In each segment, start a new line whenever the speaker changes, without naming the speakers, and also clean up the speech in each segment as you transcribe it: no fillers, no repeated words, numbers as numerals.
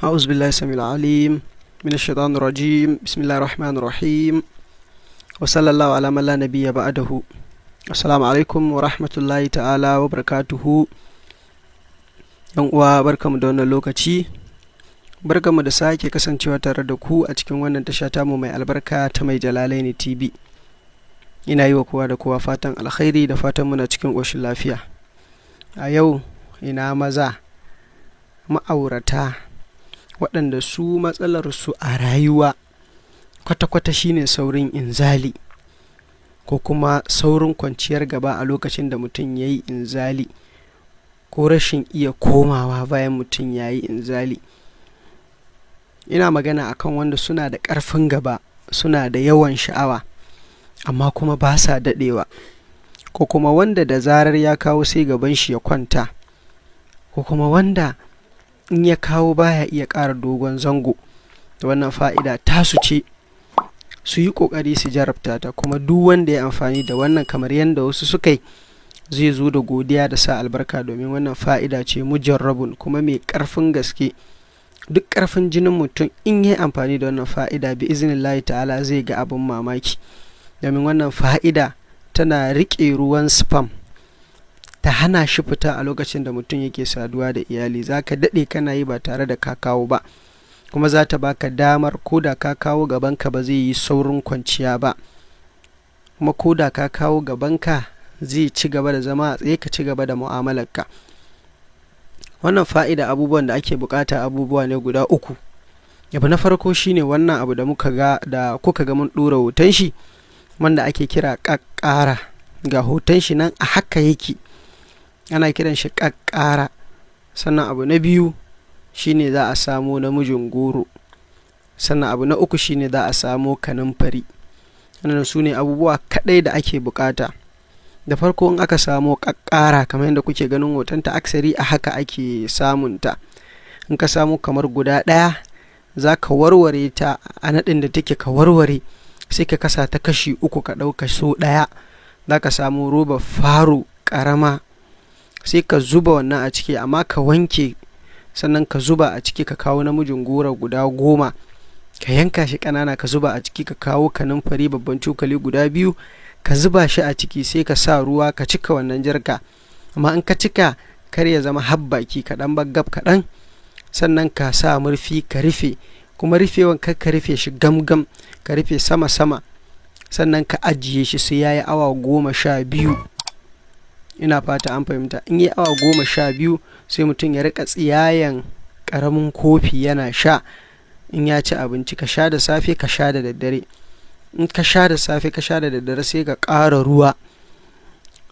أعوذ بالله السميع العليم من الشيطان الرجيم بسم الله الرحمن الرحيم وصلى الله على من لا نبي بعده. Assalamu alaikum wa rahmatullahi ta'ala wa barakatuhu. Yan uwa barkamu da wannan lokaci, barkamu da sake kasancewa tare da ku a cikin wannan tasha tamu mai albarka ta Mai Jalalaini TV. Ina yi wa kowa da kowa fatan alkhairi da fatan muna cikin ƙoshin lafiya. A yau ina maza ma'aurata waɗanda su matsalarsu a rayuwa kwata-kwata shine saurin inzali ko kuma saurin kwanciyar gaba a lokacin da mutum ya yi inzali ko rashin iya komawa bayan mutum ya yi inzali. Ina magana akan wanda suna da ƙarfin gaba, suna da yawan sha'awa amma kuma ba sa daɗewa, ko kuma wanda da zarar ya kawo sai gaban shi ya kwanta, ko kuma wanda in ya kawo baya iya ƙara dogon zango. Da wannan fa'ida tasu ce, su yi ƙoƙari su jarabta ta, kuma duk wanda ya amfani da wannan kamar yadda wasu suka yi zai zo da godiya da sa albarka, domin wannan fa'ida ce mujarrabun kuma mai ƙarfin gaske. Duk ƙarfin jinin mutum in yi amfani da wannan fa'ida bi iznillahi ta'ala zai ga abin mamaki, domin wannan fa'ida tana riƙe ruwan sperm ta hana shi fita a lokacin da mutum yake saduwa da iyali. Za ka daɗe kana yi ba tare da ka kawo ba, kuma za ta baka damar ko da ka kawo gabanka ba zai yi saurin kwanciya ba, kuma ko da ka kawo gabanka zai ci gaba da zama a tsaye, ka ci gaba da mu'amalarka. Wannan fa'ida abubuwan da ake bukata abubuwa ne guda uku. Abu na farko shine wannan abu da kuka ga mun ɗora hoton shi, wanda ake kira ƙaƙƙara. Ga hoton shi nan a haka yake, ana kiran shi ƙaƙƙara. Sannan abu na biyu shine za a samo namijin goro. Sannan abu na uku shine za a samo kanumfari. Wannan su ne abubuwa kaɗai da ake bukata. Da farko in aka samo ƙaƙƙara kamar yadda kuke ganin hotonta, aksari a haka ake samunta. In ka samu kamar guda ɗaya, za ka warware ta a naɗin da take, ka warware sai ka kasa ta kashi uku, ka ɗauka so ɗaya. Za ka samu roba faro ƙarama, sai ka zuba wannan a ciki, amma ka wanke, sannan ka zuba a ciki. Ka kawo namijin goro guda 10, ka yanka shi ƙanana, ka zuba a ciki. Ka kawo kanumfari babban cokali guda 2, ka zuba shi a ciki, sai ka sa ruwa ka cika wannan jarka. Amma in ka cika kar ya zama habbaki, kaɗan baggab kaɗan. Sannan ka sa murfi ka rufe, kuma rufewan kar ka rufe shi gamgam, ka rufe sama-sama. Sannan ka ajiye shi sai ya yi awa 12. Ina fata an fahimta. In yi awa 12 sai mutum ya rika tsiyayen ƙaramin kofi yana sha. In ya ci abinci, ka sha da safe, ka sha da daddare. In ka sha da safe, ka sha da daddare, sai ka ƙara ruwa.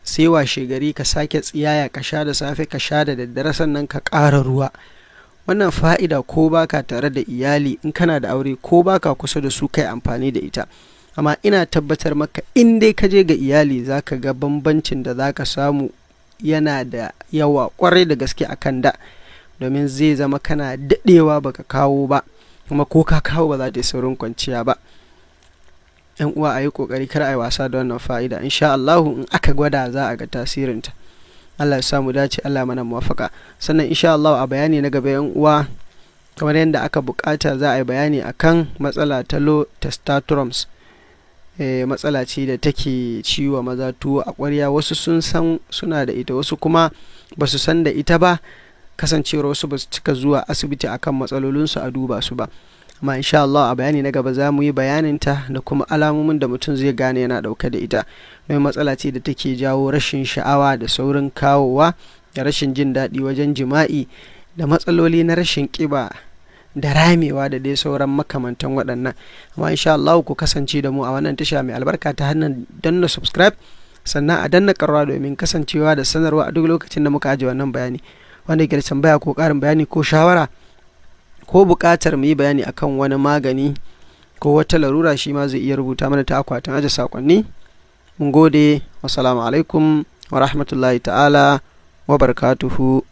Sai washe gari ka sake tsiyaya, ka sha da safe, ka sha da daddare, sannan ka ƙara ruwa. Wannan fa'ida ko baka tare da iyali, in kana da aure ko baka kusa da su, kai amfani da ita. Amma ina tabbatar maka in dai ka je ga iyali, za ka ga bambancin da za ka samu yana da yawa kwarai da gaske akan da, domin zai zama kana daɗewa baka kawo ba, kuma ko ka kawo ba za ta yi saurin kwanciya ba. Yan uwa, a yi ƙoƙari kar a yi wasa da wannan fa'ida. Insha Allahu in aka gwada za a ga tasirinta. Allah ya samu dace, Allah mana muwafaka. Sannan insha Allah a bayani na gaba, yan uwa, kamar yadda aka bukata, za a yi bayani akan matsala ta low testosterone. Matsala ce da take ciwa maza tuwo a ƙwarya. Wasu sun san suna da ita, wasu kuma ba su san da ita ba, kasancewar wasu ba su cika zuwa asibiti akan matsalolinsu a duba su ba. Amma insha Allah a bayani na gaba za mu yi bayaninta da kuma alamomin da mutum zai gane yana ɗauke da ita. Don matsala ce da take jawo rashin sha'awa da saurin kawowa, da rashin jin daɗi wajen jima'i, da matsaloli na rashin ƙiba da ramewa da dai sauran makamantan waɗannan. Amma insha Allah ku kasance da mu a wannan tasha mai albarka ta hannun danna subscribe, sannan a danna ƙararrawa domin kasancewa da sanarwa a duk lokacin da muka aje wannan bayani. Wanda yake da tambaya ko ƙarin bayani ko shawara ko buƙatar mu yi bayani akan wani magani ko wata larura, shi ma zai iya rubuta mana ta akwatin aje saƙonni. Mun gode, wassalamu alaikum wa rahmatullahi ta'ala wa barakatuhu.